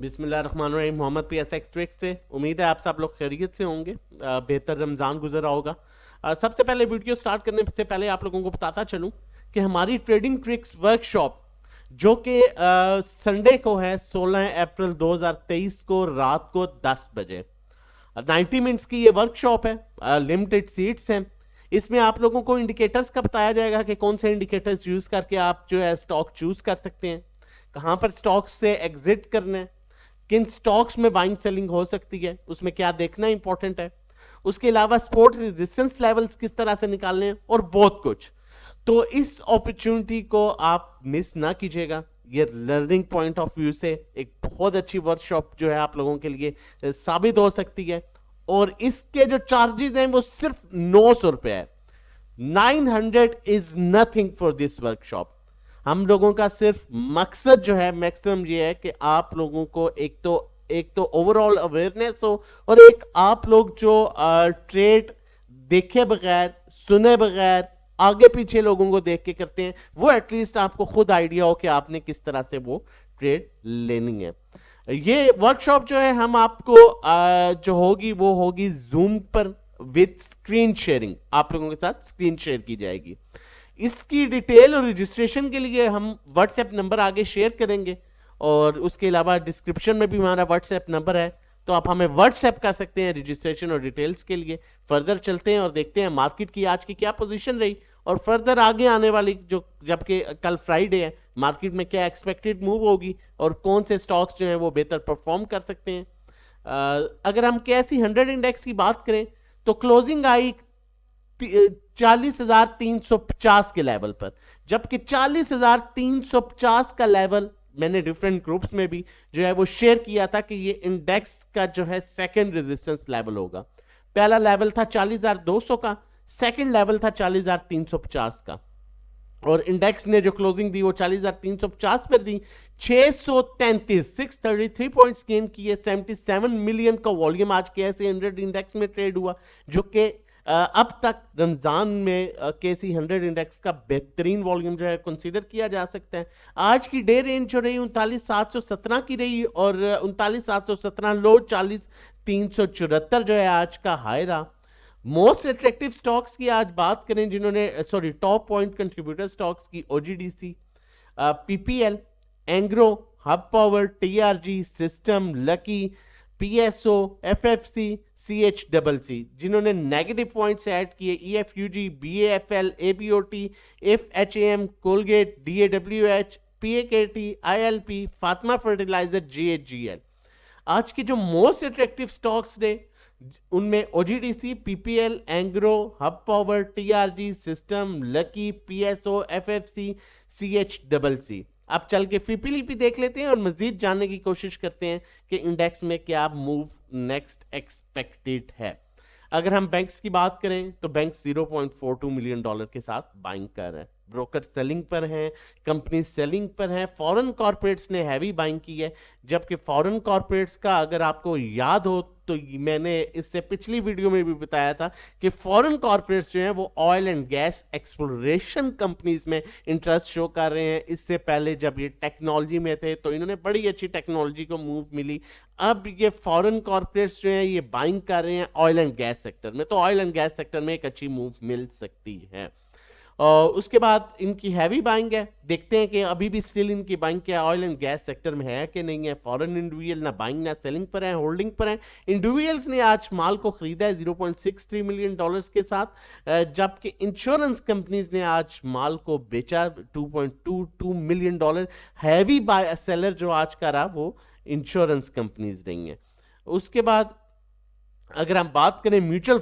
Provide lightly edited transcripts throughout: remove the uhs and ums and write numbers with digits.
बिस्मिल्लाहिर्रहमानिर्रहीम। Mohammad PSX trick से उम्मीद है आप सब लोग खैरियत से होंगे। बेहतर रमज़ान गुजरा होगा। सबसे पहले वीडियो स्टार्ट करने से पहले आप लोगों को बताता चलूं कि हमारी ट्रेडिंग ट्रिक्स वर्कशॉप जो कि संडे को है 16 अप्रैल 2023 को रात को 10 बजे 90 मिनट्स की ये वर्कशॉप है। लिमिटेड सीट्स हैं। इसमें आप लोगों को इंडिकेटर्स का बताया जाएगा कि कौन से इंडिकेटर्स यूज करके आप जो है स्टॉक चूज कर सकते हैं, कहां पर स्टॉक से एग्जिट करना है, किन स्टॉक्स में बाइंग सेलिंग हो सकती है, उसमें क्या देखना इंपॉर्टेंट है, उसके अलावा सपोर्ट रेजिस्टेंस लेवल्स किस तरह से निकालने हैं और बहुत कुछ। तो इस अपॉर्चुनिटी को आप मिस ना कीजिएगा। ये लर्निंग पॉइंट ऑफ व्यू से एक बहुत अच्छी वर्कशॉप जो है आप लोगों के लिए साबित हो सकती है। और इसके जो चार्जेस हैं वो सिर्फ 900 रुपए है। 900 is nothing for this workshop. हम लोगों का सिर्फ मकसद जो है मैक्सिमम ये है कि आप लोगों को एक तो ओवरऑल अवेयरनेस हो, और एक आप लोग जो ट्रेड देखे बगैर सुने बगैर आगे पीछे लोगों को देख के करते हैं, वो एटलीस्ट आपको खुद आइडिया हो कि आपने किस तरह से वो ट्रेड लेनी है। ये वर्कशॉप जो है हम आपको जो होगी वो होगी जूम पर विद स्क्रीन शेयरिंग। आप लोगों के साथ स्क्रीन शेयर की जाएगी। इसकी डिटेल और रजिस्ट्रेशन के लिए हम व्हाट्सएप नंबर आगे शेयर करेंगे, और उसके अलावा डिस्क्रिप्शन में भी हमारा व्हाट्सएप नंबर है, तो आप हमें व्हाट्सएप कर सकते हैं रजिस्ट्रेशन और डिटेल्स के लिए। फर्दर चलते हैं और देखते हैं मार्केट की आज की क्या पोजीशन रही, और फर्दर आगे आने वाली जो जबकि कल फ्राइडे है मार्केट में क्या एक्सपेक्टेड मूव होगी और कौन से स्टॉक्स जो हैं वो बेहतर परफॉर्म कर सकते हैं। अगर हम कैसी 100 इंडेक्स की बात करें तो क्लोजिंग आई 40,350 के लेवल पर, जबकि 40,350 का लेवल मैंने डिफरेंट ग्रुप्स में भी जो है वो शेयर किया था कि ये इंडेक्स का जो है सेकंड रेजिस्टेंस लेवल होगा। पहला लेवल था 40,200 का, सेकंड लेवल था 40,350 का, और इंडेक्स ने जो क्लोजिंग दी वो 40,350 पर दी। 633 पॉइंट्स गेन किए। 77 मिलियन का वॉल्यूम आज के ऐसे 100 इंडेक्स में ट्रेड हुआ, जो कि अब तक रमजान में केसी 100 इंडेक्स का बेहतरीन वॉल्यूम जो है कंसीडर किया जा सकता है। आज की डे रेंज जो रही 39,717 की रही, और 39,717 लो 40,374 जो है आज का हाई रहा। मोस्ट अट्रैक्टिव स्टॉक्स की आज बात करें, जिन्होंने टॉप पॉइंट कंट्रीब्यूटर स्टॉक्स की OGDC, PPL, Engro, Hub Power, TRG, system, lucky, PSO, FFC, CHCC। जिन्होंने नेगेटिव पॉइंट्स ऐड किए EFUG, BAFL, ABOT, FHAM, Colgate, DAWH, PAKT, ILP, Fatima fertiliser, JHGL। आज की जो मोस्ट अट्रैक्टिव स्टॉक्स थे उनमें OGDC, PPL, Engro, Hub Power, TRG, system, lucky, PSO, FFC, CHCC। अब चल के फिपिलिपी देख लेते हैं और मजीद जानने की कोशिश करते हैं कि इंडेक्स में क्या मूव नेक्स्ट एक्सपेक्टेड है। अगर हम बैंक्स की बात करें तो बैंक $0.42 मिलियन के साथ बाइंग कर रहे हैं। ब्रोकर सेलिंग पर हैं, कंपनी सेलिंग पर हैं। फॉरेन कॉर्पोरेट्स ने हैवी बाइंग की है, जबकि फॉरेन कॉर्पोरेट्स का अगर आपको याद हो तो मैंने इससे पिछली वीडियो में भी बताया था कि फॉरेन कॉर्पोरेट्स जो हैं वो oil and gas exploration companies में इंटरेस्ट शो कर रहे हैं। इससे पहले जब ये टेक्नोलॉजी में थे तो इन्होंने बड़ी अच्छी टेक्नोलॉजी को मूव मिली। अब ये फॉरेन कॉर्पोरेट्स जो हैं ये बाइंग कर रहे हैं ऑयल एंड गैस सेक्टर में, तो ऑयल एंड गैस सेक्टर में एक अच्छी मूव मिल सकती है। और उसके बाद इनकी हैवी बाइंग है। देखते हैं कि अभी भी स्टिल इनकी बाइंग क्या ऑयल एंड गैस सेक्टर में है कि नहीं है। फॉरेन इंडिविजुअल ना बाइंग ना सेलिंग पर है, होल्डिंग पर है। इंडिविजुअल्स ने आज माल को खरीदा है $0.63 मिलियन के साथ, जबकि इंश्योरेंस कंपनीज ने आज माल को बेचा $2.22 मिलियन। हैवी सेलर जो आज का रहा वो इंश्योरेंस कंपनीज रही हैं। उसके बाद अगर हम बात करें म्यूचुअल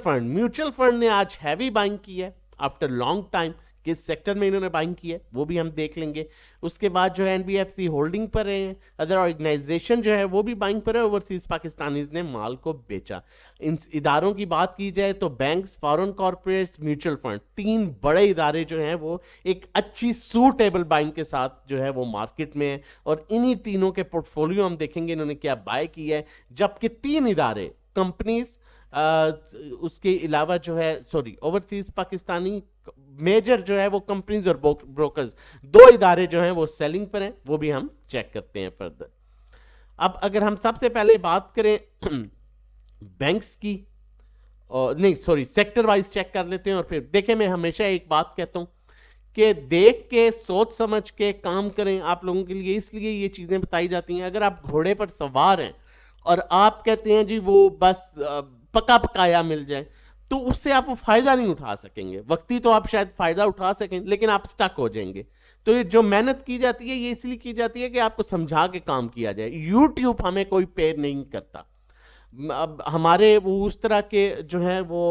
फंड ने आज हैवी बाइंग की है आफ्टर लॉन्ग टाइम। किस सेक्टर में इन्होंने बाइंग की है वो भी हम देख लेंगे। उसके बाद जो है NBFC होल्डिंग पर रहे हैं। अदर ऑर्गेनाइजेशन जो है वो भी बाइंग पर है। ओवरसीज पाकिस्तानीज ने माल को बेचा। इन इदारों की बात की जाए तो banks, foreign corporates, mutual fund, तीन बड़े इदारे जो हैं वो एक अच्छी सूटेबल बाइंग के साथ जो है वो मार्केट में है, और इन्हीं तीनों के पोर्टफोलियो हम देखेंगे इन्होंने क्या बाय किया है। जबकि तीन इदारे कंपनीज, उसके अलावा जो है ओवरसीज पाकिस्तानी मेजर जो है वो कंपनीज और ब्रोकर्स, दो इदारे जो हैं वो सेलिंग पर हैं, वो भी हम चेक करते हैं फर्दर। अब अगर हम सबसे पहले बात करें बैंक्स की, नहीं सॉरी, सेक्टर वाइज चेक कर लेते हैं और फिर देखें। मैं हमेशा एक बात कहता हूं कि देख के सोच समझ के काम करें। आप लोगों के लिए इसलिए ये चीजें बताई जाती हैं। अगर आप घोड़े पर सवार हैं और आप कहते हैं जी वो बस पका पकाया मिल जाए, तो उससे आप वो फायदा नहीं उठा सकेंगे। वक्ती तो आप शायद फायदा उठा सकें, लेकिन आप स्टक हो जाएंगे। तो ये जो मेहनत की जाती है ये इसलिए की जाती है कि आपको समझा के काम किया जाए। यूट्यूब हमें कोई पे नहीं करता। अब हमारे वो उस तरह के जो है वो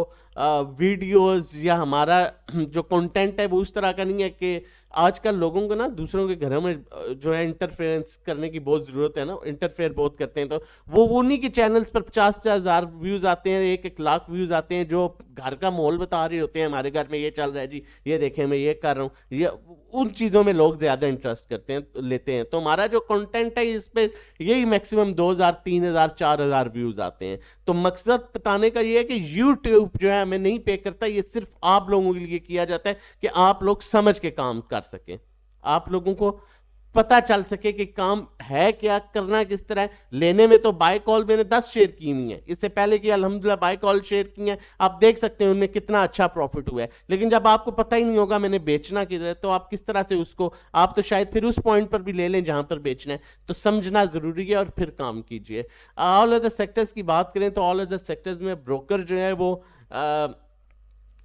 वीडियोस या हमारा जो कंटेंट है वो उस तरह का नहीं है कि आजकल लोगों को ना दूसरों के घरों में जो है इंटरफेरेंस करने की बहुत जरूरत है ना, इंटरफेयर बहुत करते हैं। तो वो उन्हीं के चैनल्स पर 50,000 व्यूज आते हैं, 1-1 लाख व्यूज आते हैं, जो घर का माहौल बता रहे होते हैं, हमारे घर में ये चल रहा है जी, ये देखें मैं ये कर रहा हूँ। ये उन चीजों में लोग ज्यादा इंटरेस्ट करते हैं, लेते हैं। तो हमारा जो कंटेंट है इस पे यही मैक्सिमम 2,000 3,000 4,000 व्यूज आते हैं। तो मकसद बताने का ये है कि यूट्यूब जो है हमें नहीं पे करता, ये सिर्फ आप लोगों के लिए किया जाता है कि आप लोग समझ के काम कर सकें, आप लोगों को पता चल सके कि काम है क्या, करना किस तरह है। लेने में तो बाय कॉल मैंने 10 शेयर की हुई है, इससे पहले कि अल्हम्दुलिल्लाह बाय कॉल शेयर की है, आप देख सकते हैं उनमें कितना अच्छा प्रॉफिट हुआ है। लेकिन जब आपको पता ही नहीं होगा मैंने बेचना किधर है, तो आप किस तरह से उसको, आप तो शायद फिर उस पॉइंट पर भी ले लें जहां पर बेचना है। तो समझना जरूरी है और फिर काम कीजिए। ऑल अदर सेक्टर्स की बात करें तो ऑल अदर सेक्टर्स में ब्रोकर जो है वो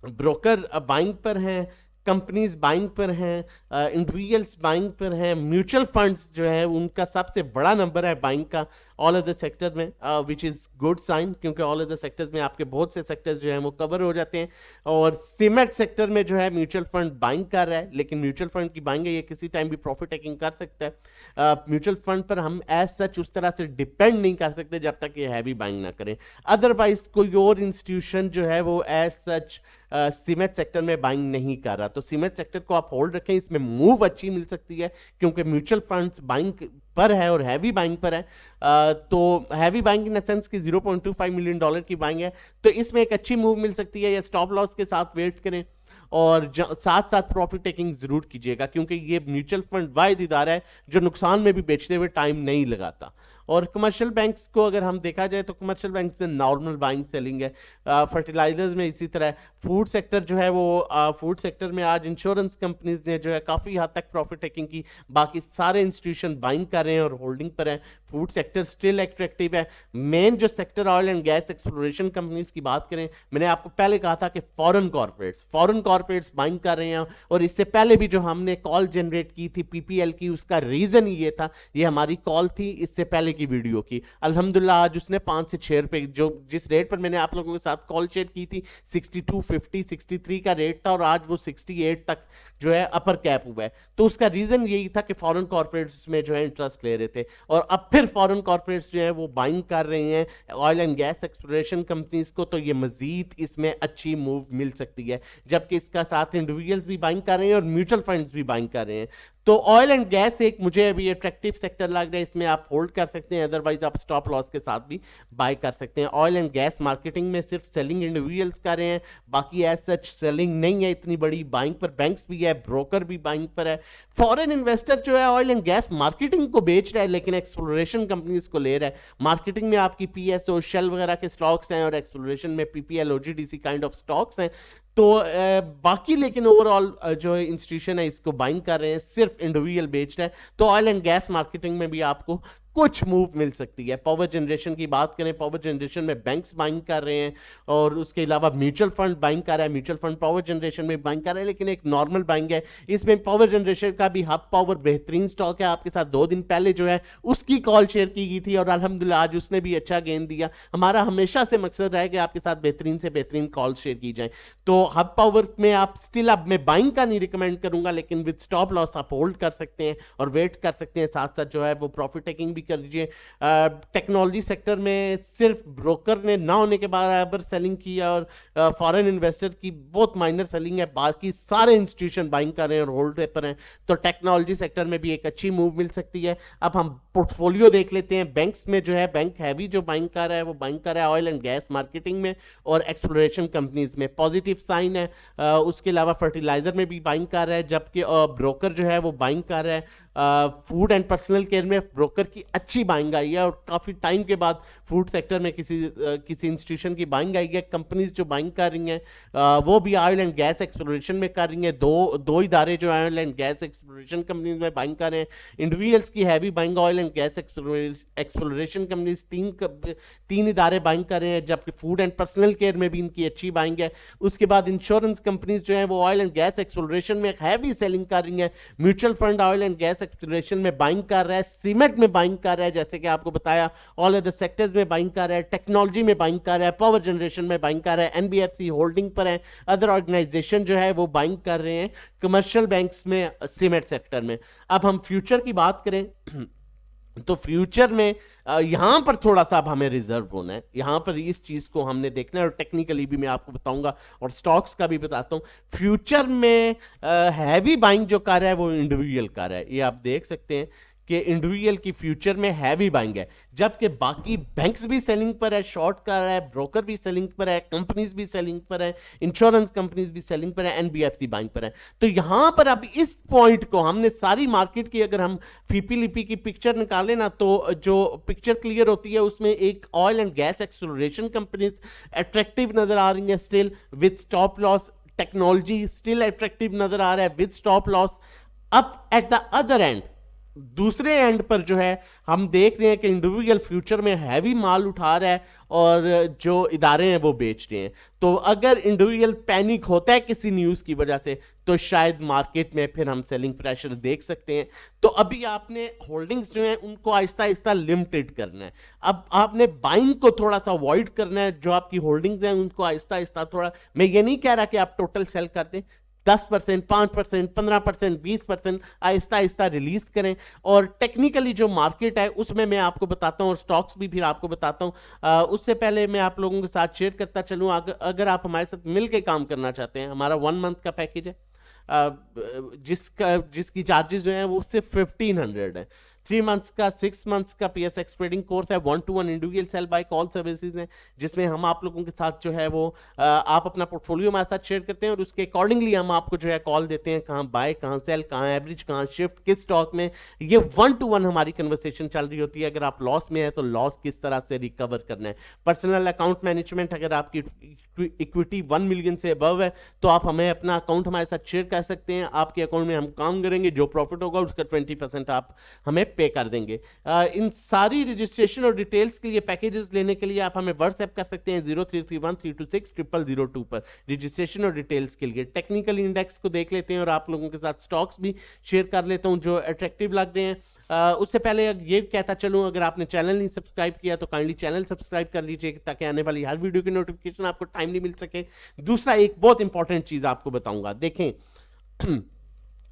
ब्रोकर बाइंग पर हैं, कंपनीज बाइंग पर हैं, इंडिविजुअल्स बाइंग पर हैं, म्यूचुअल फंड्स जो है उनका सबसे बड़ा नंबर है बाइंग का ऑल अदर सेक्टर में, विच इज़ गुड साइन, क्योंकि ऑल अदर सेक्टर्स में आपके बहुत से सेक्टर्स जो हैं वो कवर हो जाते हैं। और सीमेंट सेक्टर में जो है म्यूचुअल फंड बाइंग कर रहा है, लेकिन म्यूचुअल फंड की बाइंग है ये किसी टाइम भी प्रॉफिट टेकिंग कर सकता है। म्यूचुअल फंड पर हम एज सच उस तरह से डिपेंड नहीं कर सकते जब तक ये हैवी बाइंग ना करें। अदरवाइज कोई और इंस्टीट्यूशन जो है वो एज सच सीमेंट सेक्टर में बाइंग नहीं कर रहा, तो सीमेंट सेक्टर को आप होल्ड रखें, इसमें मूव अच्छी मिल सकती है क्योंकि म्यूचुअल फंड्स बाइंग पर है और हैवी बाइंग पर है। तो हैवी बाइंग इन सेंस कि $0.25 मिलियन की बाइंग है, तो इसमें एक अच्छी मूव मिल सकती है। या स्टॉप लॉस के साथ वेट करें और साथ साथ प्रॉफिट टेकिंग जरूर कीजिएगा, क्योंकि ये म्यूचुअल फंड वाहिद इदारा है जो नुकसान में भी बेचते हुए टाइम नहीं लगाता। और कमर्शियल बैंक्स को अगर हम देखा जाए तो कमर्शियल बैंक्स में नॉर्मल बाइंग सेलिंग है, फर्टिलाइजर्स में इसी तरह। फूड सेक्टर जो है वो फूड सेक्टर में आज इंश्योरेंस कंपनीज ने जो है काफ़ी हद तक प्रॉफिट टेकिंग की, बाकी सारे इंस्टीट्यूशन बाइंग कर रहे हैं और होल्डिंग पर हैं। फूड सेक्टर स्टिल एट्रैक्टिव है। मेन जो sector oil and gas exploration companies की बात करें, मैंने आपको पहले कहा था कि फॉरेन कॉर्पोरेट्स बाइंग कर रहे हैं। और इससे पहले भी जो हमने कॉल जनरेट की थी पीपीएल की, उसका रीजन ये था, ये हमारी कॉल थी इससे पहले की वीडियो की। अल्हम्दुलिल्लाह आज उसने 5 से 6 रुपए, जो जिस रेट पर मैंने आप लोगों के साथ कॉल शेयर की थी 62.50 63 का रेट था, और आज वो 68 तक जो है अपर कैप हुआ है। तो उसका रीजन यही था कि फॉरेन कॉर्पोरेट्स में जो है इंटरेस्ट ले रहे थे, और अब फिर फॉरेन कॉर्पोरेट्स जो है वो बाइंग कर रहे हैं oil and gas exploration companies को, तो ये मजीद इसमें अच्छी मूव मिल सकती है। जबकि इसका साथ इंडिविजुअल्स भी बाइंग कर रहे हैं और म्यूचुअल फंड्स भी बाइंग कर रहे हैं। तो ऑयल एंड गैस एक मुझे अभी अट्रैक्टिव सेक्टर लग रहा है, इसमें आप होल्ड कर सकते हैं, अदरवाइज आप स्टॉप लॉस के साथ भी बाय कर सकते हैं। ऑयल एंड गैस मार्केटिंग में सिर्फ सेलिंग इंडिविजुअल्स कर रहे हैं, बाकी एज सच सेलिंग नहीं है इतनी बड़ी। बाइंग पर बैंक्स भी है, ब्रोकर भी बाइंग पर है। फॉरेन इन्वेस्टर जो है ऑयल एंड गैस मार्केटिंग को बेच रहा है, लेकिन एक्सप्लोरेशन कंपनीज को ले रहा है। मार्केटिंग में आपकी पीएसओ शेल वगैरह के स्टॉक्स हैं, और एक्सप्लोरेशन में PPL OGDC kind of stocks हैं। तो बाकी लेकिन ओवरऑल जो इंस्टीट्यूशन है इसको बाइंग कर रहे हैं, सिर्फ इंडिविजुअल बेच रहे हैं। तो ऑयल एंड गैस मार्केटिंग में भी आपको कुछ मूव मिल सकती है। पावर जनरेशन की बात करें, पावर जनरेशन में बैंक्स बाइंग कर रहे हैं, और उसके अलावा म्यूचुअल फंड बाइंग कर रहा है। म्यूचुअल फंड पावर जनरेशन में बाइंग कर रहा है, लेकिन एक नॉर्मल बाइंग है। इसमें पावर जनरेशन का भी हब पावर बेहतरीन स्टॉक है, आपके साथ 2 दिन पहले जो है उसकी कॉल शेयर की गई थी, और अल्हम्दुलिल्लाह आज उसने भी अच्छा गेन दिया। हमारा हमेशा से मकसद रहा कि आपके साथ बेहतरीन से बेहतरीन कॉल शेयर की जाए। तो हब पावर में आप स्टिल, अब मैं बाइंग का नहीं रिकमेंड करूंगा, लेकिन विद स्टॉप लॉस आप होल्ड कर सकते हैं और वेट कर सकते हैं, साथ साथ जो है वो प्रॉफिट टेकिंग भी कर लीजिए। टेक्नोलॉजी सेक्टर में सिर्फ ब्रोकर ने ना होने के बराबर सेलिंग की, और फॉरेन इन्वेस्टर की बहुत माइनर सेलिंग है, बाकी सारे इंस्टीट्यूशन बाइंग कर रहे हैं और होल्ड पर हैं। तो टेक्नोलॉजी सेक्टर में भी एक अच्छी मूव मिल सकती है। अब हम पोर्टफोलियो देख लेते हैं। बैंक्स में जो है बैंक हैवी जो बाइंग कर रहा है वो बाइंग कर रहा है ऑयल एंड गैस मार्केटिंग में और एक्सप्लोरेशन कंपनीज में, पॉजिटिव साइन है। उसके अलावा फर्टिलाइजर में भी बाइंग कर रहा है, जबकि ब्रोकर जो है वो बाइंग कर रहा है फूड एंड पर्सनल केयर में ब्रोकर की अच्छी बाइंग आई है, और काफ़ी टाइम के बाद फूड सेक्टर में किसी इंस्टीट्यूशन की बाइंग आई है। कंपनीज जो बाइंग कर रही हैं वो भी ऑयल एंड गैस एक्सप्लोरेशन में कर रही हैं। दो इदारे जो oil and gas exploration companies में बाइंग कर रहे हैं। इंडिविजुअल्स की heavy buying oil and gas exploration companies तीन इदारे बाइंग कर रहे हैं, जबकि फूड एंड पर्सनल केयर में भी इनकी अच्छी बाइंग है। उसके बाद इंश्योरेंस कंपनीज जो है वो ऑयल एंड गैस एक्सप्लोरेशन में हैवी सेलिंग कर रही हैं। Mutual fund oil and gas exploration में बाइंग कर रहा है, सीमेंट में बाइंग कर रहा है, जैसे कि आपको बताया ऑल अदर सेक्टर्स में बाइंग कर रहा है, टेक्नोलॉजी में बाइंग कर रहा है, पावर जनरेशन में बाइंग कर रहा है, एनबीएफसी होल्डिंग पर है, अदर ऑर्गेनाइजेशन जो है वो बाइंग कर रहे हैं कमर्शियल बैंक्स में, सीमेंट सेक्टर में। अब हम फ्यूचर की बात करें तो फ्यूचर में यहां पर थोड़ा सा अब हमें रिजर्व होना है, यहां पर इस चीज को हमने देखना है, और टेक्निकली भी मैं आपको बताऊंगा और स्टॉक्स का भी बताता हूं। फ्यूचर में हैवी बाइंग जो कर रहा है वो इंडिविजुअल कर रहा है, ये आप देख सकते हैं कि इंडिविजुअल की फ्यूचर में हैवी बाइंग है, जबकि बाकी बैंक्स भी सेलिंग पर है, शॉर्ट कर रहा है, ब्रोकर भी सेलिंग पर है, कंपनीज भी सेलिंग पर है, इंश्योरेंस कंपनीज भी सेलिंग पर है, एनबीएफसी बाइंग पर है। तो यहां पर अब इस पॉइंट को हमने सारी मार्केट की अगर हम फीपी लिपि की पिक्चर निकालें ना, तो जो पिक्चर क्लियर होती है उसमें एक oil and gas exploration companies attractive नजर आ रही है still with stop loss, technology still attractive नजर आ रहा है विद स्टॉप लॉस। अब एट द अदर एंड, दूसरे एंड पर जो है हम देख रहे हैं कि इंडिविजुअल फ्यूचर में हैवी माल उठा रहा है और जो इदारे हैं वो बेच रहे हैं। तो अगर इंडिविजुअल पैनिक होता है किसी न्यूज़ की वजह से तो शायद मार्केट में फिर हम सेलिंग प्रेशर देख सकते हैं। तो अभी आपने होल्डिंग्स जो हैं उनको आहिस्ता आहिस्ता लिमिटेड करना है। अब आपने बाइंग को थोड़ा सा अवॉइड करना है, जो आपकी होल्डिंग्स हैं उनको आहिस्ता आहिस्ता थोड़ा, मैं ये नहीं कह रहा कि आप टोटल सेल कर दें, 10%, 5%, 15%, 20% आहिस्ता आहिस्ता रिलीज करें। और टेक्निकली जो मार्केट है उसमें मैं आपको बताता हूँ, और स्टॉक्स भी फिर आपको बताता हूँ। उससे पहले मैं आप लोगों के साथ शेयर करता चलूँ, अगर आप हमारे साथ मिलकर काम करना चाहते हैं, हमारा 1 मंथ का पैकेज है जिसकी चार्जेस जो है वो सिर्फ 1500 है। 3 मंथ्स का, 6 मंथ्स का PSX ट्रेडिंग कोर्स है, 1-to-1 individual sell buy call services है, जिसमें हम आप लोगों के साथ जो है वो आप अपना पोर्टफोलियो हमारे साथ शेयर करते हैं और उसके अकॉर्डिंगली हम आपको जो है कॉल देते हैं, कहाँ बाय, कहाँ सेल, कहाँ एवरेज, कहाँ शिफ्ट, किस स्टॉक में। ये 1-to-1 हमारी कन्वर्सेशन चल रही होती है। अगर आप लॉस में है तो लॉस किस तरह से रिकवर करना है। पर्सनल अकाउंट मैनेजमेंट, अगर आपकी इक्विटी 1 मिलियन से अबव है तो आप हमें अपना अकाउंट हमारे साथ शेयर कर सकते हैं। आपके अकाउंट में हम काम करेंगे, जो प्रॉफिट होगा उसका 20% आप हमें पे कर देंगे। इन सारी रजिस्ट्रेशन और डिटेल्स के लिए, पैकेजेस लेने के लिए आप हमें व्हाट्सएप कर सकते हैं 0331326002 पर रजिस्ट्रेशन और डिटेल्स के लिए। टेक्निकल इंडेक्स को देख लेते हैं और आप लोगों के साथ स्टॉक्स भी शेयर कर लेता हूं जो अट्रैक्टिव लग रहे हैं। उससे पहले ये कहता चलूं, अगर आपने चैनल नहीं सब्सक्राइब किया तो काइंडली चैनल सब्सक्राइब कर लीजिए ताकि आने वाली हर वीडियो की नोटिफिकेशन आपको टाइमली मिल सके। दूसरा, एक बहुत इंपॉर्टेंट चीज आपको बताऊंगा, देखें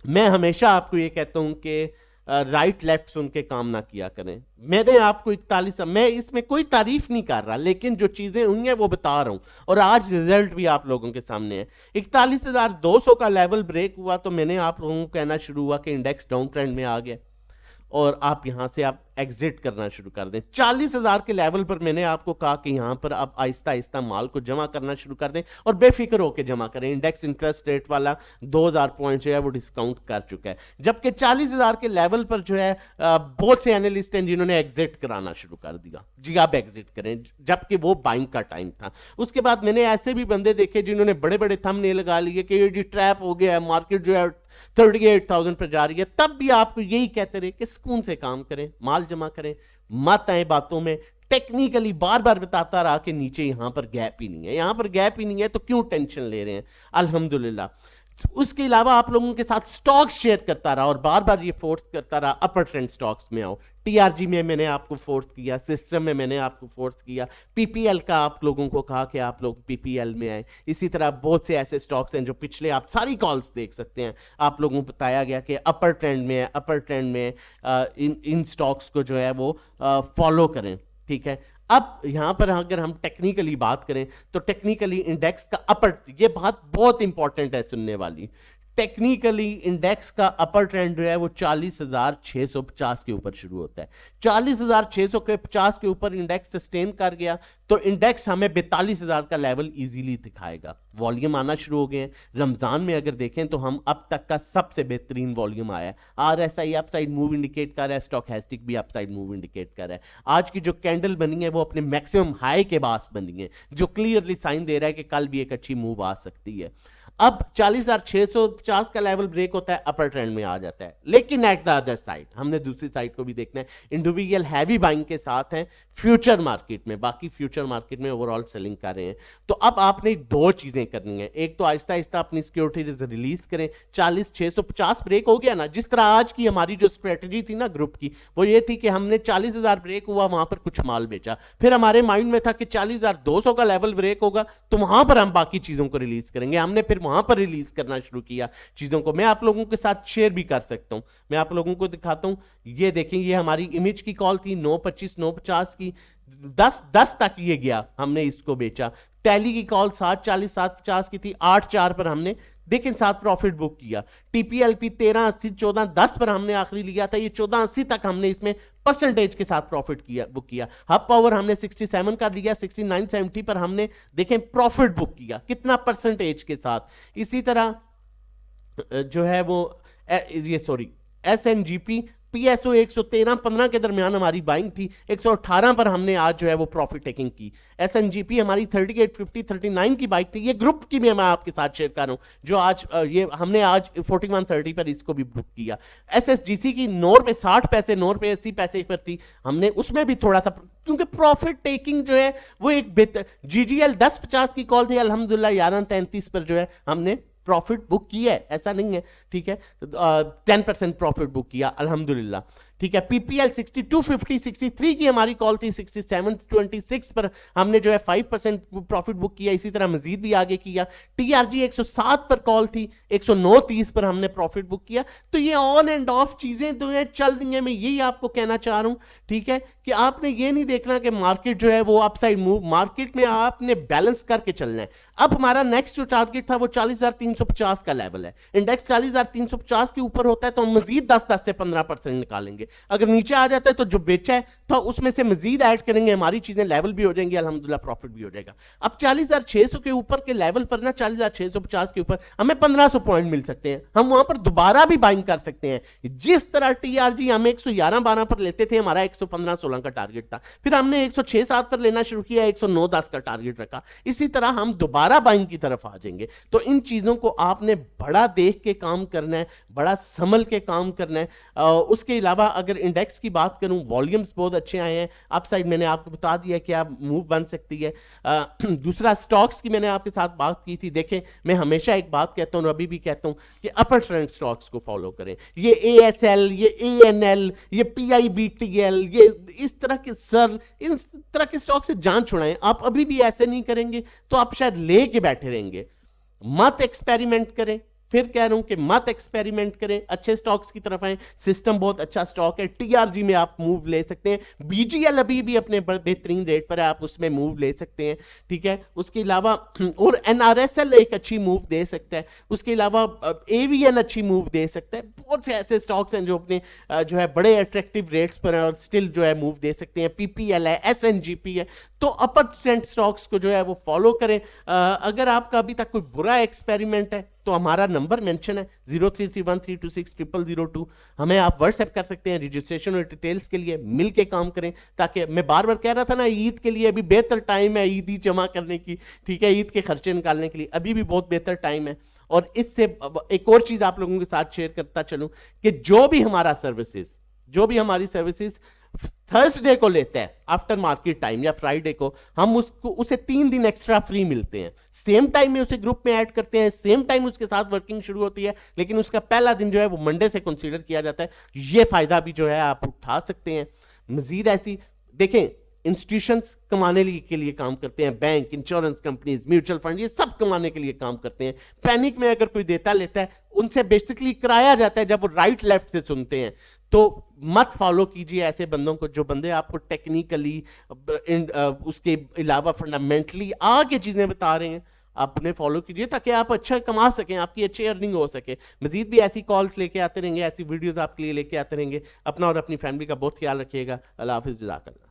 मैं हमेशा आपको ये कहता हूं कि राइट लेफ्ट सुन के काम ना किया करें। मैंने आपको 41, मैं इसमें कोई तारीफ नहीं कर रहा, लेकिन जो चीजें हुई हैं वो बता रहा हूं, और आज रिजल्ट भी आप लोगों के सामने है। 41,200 का लेवल ब्रेक हुआ तो मैंने आप लोगों को कहना शुरू हुआ कि इंडेक्स डाउन ट्रेंड में आ गया और आप यहां से आप एग्जिट करना शुरू कर दें। 40,000 के लेवल पर मैंने आपको कहा कि यहां पर आप आहिस्ता आहिस्ता माल को जमा करना शुरू कर दें और बेफिक्र होकर जमा करें। इंडेक्स इंटरेस्ट रेट वाला 2000 पॉइंट जो है वो डिस्काउंट कर चुका है, जबकि 40,000 के लेवल पर जो है बहुत से एनालिस्ट हैं जिन्होंने एग्जिट कराना शुरू कर दिया। जी आप एग्जिट करें, जबकि वो बाइंग का टाइम था। उसके बाद मैंने ऐसे भी बंदे देखे जिन्होंने बड़े बड़े थंबनेल लगा लिए कि ये जी ट्रैप हो गया है, मार्केट जो है 38,000 पर जा रही है। तब भी आपको यही कहते रहे कि सुकून से काम करें, माल जमा करें, मत आए बातों में। टेक्निकली बार बार बताता रहा कि नीचे यहां पर गैप ही नहीं है, यहां पर गैप ही नहीं है तो क्यों टेंशन ले रहे हैं। अल्हम्दुलिल्लाह। उसके अलावा आप लोगों के साथ स्टॉक्स शेयर करता रहा और बार बार ये फोर्स करता रहा अपर ट्रेंड स्टॉक्स में आओ। टीआरजी में मैंने आपको फोर्स किया, सिस्टम में मैंने आपको फोर्स किया, पीपीएल का आप लोगों को कहा कि आप लोग पीपीएल में आए। इसी तरह बहुत से ऐसे स्टॉक्स हैं जो पिछले आप सारी कॉल्स देख सकते हैं, आप लोगों को बताया गया कि अपर ट्रेंड में है, अपर ट्रेंड में इन स्टॉक्स को जो है वो फॉलो करें। ठीक है, अब यहां पर अगर हम टेक्निकली बात करें तो टेक्निकली इंडेक्स का अपर, ये बात बहुत इंपॉर्टेंट है सुनने वाली, टेक्निकली इंडेक्स का अपर ट्रेंड जो है वो 40,650 के ऊपर शुरू होता है। 40,650 के ऊपर इंडेक्स सस्टेन कर गया तो इंडेक्स हमें 42,000 का लेवल इजीली दिखाएगा। वॉल्यूम आना शुरू हो गए हैं। रमजान में अगर देखें तो हम अब तक का सबसे बेहतरीन वॉल्यूम आया है। आरएसआई अपसाइड मूव इंडिकेट कर रहा है, स्टोचैस्टिक भी अपसाइड मूव इंडिकेट कर रहा है। आज की जो कैंडल बनी है वो अपने मैक्सिमम हाई के पास बनी है, जो क्लियरली साइन दे रहा है कि कल भी एक अच्छी मूव आ सकती है। अब 40,650 का लेवल ब्रेक होता है, अपर ट्रेंड में आ जाता है। लेकिन एट द अदर साइड हमने दूसरी साइड को भी देखना है। इंडिविजुअल हैवी बाइंग के साथ हैं फ्यूचर मार्केट में, बाकी फ्यूचर मार्केट में ओवरऑल सेलिंग कर रहे हैं। तो अब आपने दो चीजें करनी है, एक तो आहिस्ता आहिस्ता अपनी सिक्योरिटीज रिलीज करें। 40,650 ब्रेक हो गया ना, जिस तरह आज की हमारी जो स्ट्रेटजी थी ना ग्रुप की, वो ये थी कि हमने 40,000 ब्रेक हुआ वहां पर कुछ माल बेचा, फिर हमारे माइंड में था कि 40,200 का लेवल ब्रेक होगा तो वहां पर हम बाकी चीजों को रिलीज करेंगे। हमने फिर वहां पर रिलीज करना शुरू किया चीजों को। मैं आप लोगों के साथ शेयर भी कर सकता हूं, मैं आप लोगों को दिखाता हूं। ये देखें, ये हमारी इमेज की कॉल थी 9.25 9.50 की, 10 तक ये गया, हमने इसको बेचा। टैली की कॉल 7.40 7.50 की थी, 8.4 पर हमने देखें साथ प्रॉफिट बुक किया। टीपीएलपी 13.80 14.10 पर हमने आखिरी लिया था, ये 14.80 तक हमने इसमें परसेंटेज के साथ प्रॉफिट किया बुक किया। हब पावर हमने 67 कर लिया, 69.70 पर हमने देखें प्रॉफिट बुक किया, कितना परसेंटेज के साथ। इसी तरह जो है वो ये सॉरी एसएनजीपी पीएसओ 113-15 के दरमियान हमारी बाइंग थी, 118 पर हमने आज जो है वो प्रॉफिट टेकिंग की। एसएनजीपी हमारी 3850 39 की बाइक थी, ये ग्रुप की मैं आपके साथ शेयर कर रहा हूं, जो आज ये हमने आज 4130 पर इसको भी बुक किया। एसएसजीसी की 9 रुपए 60 पैसे 9 रुपए 80 पैसे पर थी, हमने उसमें भी थोड़ा सा, क्योंकि प्रॉफिट टेकिंग जो है वो एक बेहतर। जीजीएल 10.50 की कॉल थी, अल्हम्दुलिल्लाह 11.33 पर जो है हमने प्रॉफिट बुक किया है, ऐसा नहीं है, ठीक है। 10% प्रॉफिट बुक किया अल्हम्दुलिल्लाह, ठीक है। पीपीएल 6250 63 की हमारी कॉल थी, 6726 पर हमने जो है 5% प्रॉफिट बुक किया। इसी तरह मजीद भी आगे किया। टीआरजी 107 पर कॉल थी, 109.30 पर हमने प्रॉफिट बुक किया। तो ये ऑन एंड ऑफ चीजें जो है चल रही है, मैं यही आपको कहना चाह रहा हूं, ठीक है, कि आपने ये नहीं देखना कि मार्केट जो है वो अपसाइड मूव, मार्केट में आपने बैलेंस करके चलना है। अब हमारा नेक्स्ट जो टारगेट था वो 40,350 का लेवल है। इंडेक्स 40,350 के ऊपर होता है तो हम मजीद 10 से 15% निकालेंगे। अगर नीचे आ जाता है तो जो बेचा है तो उसमें से मजीद ऐड करेंगे, हमारी चीजें लेवल भी हो जाएंगी, अल्हम्दुलिल्लाह प्रॉफिट भी हो जाएगा। अब 40,600 के ऊपर के लेवल पर ना, 40,650 के ऊपर हमें 1500 पॉइंट मिल सकते हैं, हम वहां पर दोबारा भी बाइंग कर सकते हैं। जिस तरह टीआरजी हम 111-12 पर लेते थे, हमारा 115-16 का टारगेट था, फिर हमने 106-7 पर लेना शुरू किया, 109-10 का टारगेट रखा। इसी तरह हम दोबारा बाइंग की तरफ आ जाएंगे। तो इन चीजों को आपने बड़ा देख के काम करना है, बड़ा संभल के काम करना है। उसके अलावा अगर इंडेक्स की बात करूं, वॉल्यूम्स बहुत अच्छे आए हैं, अपसाइड मैंने आपको बता दिया कि आप मूव बन सकती है। दूसरा स्टॉक्स की मैंने आपके साथ बात की थी। देखें, मैं हमेशा एक बात कहता हूं, अभी भी कहता हूं कि अपर ट्रेंड स्टॉक्स को फॉलो करें। ये एएसएल, ये एएनएल, ये पीआईबीटीएल, ये इस तरह के इन तरह के स्टॉक से जान छुड़ाएं। आप अभी भी ऐसे नहीं करेंगे तो आप शायद लेके बैठे रहेंगे। मत एक्सपेरिमेंट करें, फिर कह रहा हूं कि मत एक्सपेरिमेंट करें, अच्छे स्टॉक्स की तरफ आए। सिस्टम बहुत अच्छा स्टॉक है, टीआरजी में आप मूव ले सकते हैं। बीजीएल अभी भी अपने बेहतरीन रेट पर है, आप उसमें मूव ले सकते हैं, ठीक है। उसके अलावा और एनआरएसएल एक अच्छी मूव दे सकता है। उसके अलावा एवीएन अच्छी मूव दे सकता है। बहुत से ऐसे स्टॉक्स हैं जो अपने जो है बड़े अट्रैक्टिव रेट्स पर है और स्टिल जो है मूव दे सकते हैं। पीपीएल है, एसएनजीपी है। तो अपर ट्रेंड स्टॉक्स को जो है वो फॉलो करें। अगर आपका अभी तक कोई बुरा एक्सपेरिमेंट है तो हमारा नंबर मेंशन है 0331326002। हमें आप व्हाट्सएप कर सकते हैं रजिस्ट्रेशन और डिटेल्स के लिए। मिल के काम करें, ताकि मैं बार बार कह रहा था ना, ईद के लिए अभी बेहतर टाइम है, ईदी जमा करने की, ठीक है, ईद के खर्चे निकालने के लिए अभी भी बहुत बेहतर टाइम है। और इससे एक और चीज आप लोगों के साथ शेयर करता चलूं कि जो भी हमारी सर्विसेज थर्सडे को लेते हैं आफ्टर मार्केट टाइम या फ्राइडे को, हम उसे 3 दिन एक्स्ट्रा फ्री मिलते हैं। सेम टाइम में उसे ग्रुप में ऐड करते हैं, सेम टाइम उसके साथ वर्किंग शुरू होती है, लेकिन उसका पहला दिन जो है वो मंडे से कंसीडर किया जाता है। ये फायदा भी जो है आप उठा सकते हैं। मजीद ऐसी देखें, इंस्टीट्यूशंस कमाने के लिए काम करते हैं, bank, insurance companies, mutual fund, ये सब कमाने के लिए काम करते हैं। पैनिक में अगर कोई देता लेता है, उनसे बेसिकली कराया जाता है जब वो राइट लेफ्ट से सुनते हैं। तो मत फॉलो कीजिए ऐसे बंदों को, जो बंदे आपको टेक्निकली उसके अलावा फंडामेंटली आगे चीजें बता रहे हैं। आपने फॉलो कीजिए ताकि आप अच्छा कमा सकें, आपकी अच्छी अर्निंग हो सके। मजीद भी ऐसी कॉल्स लेके आते रहेंगे, ऐसी वीडियोस आपके लिए लेके आते रहेंगे। अपना और अपनी फैमिली का बहुत ख्याल रखिएगा। अल्लाह हाफिज़, जज़ाकल्लाह।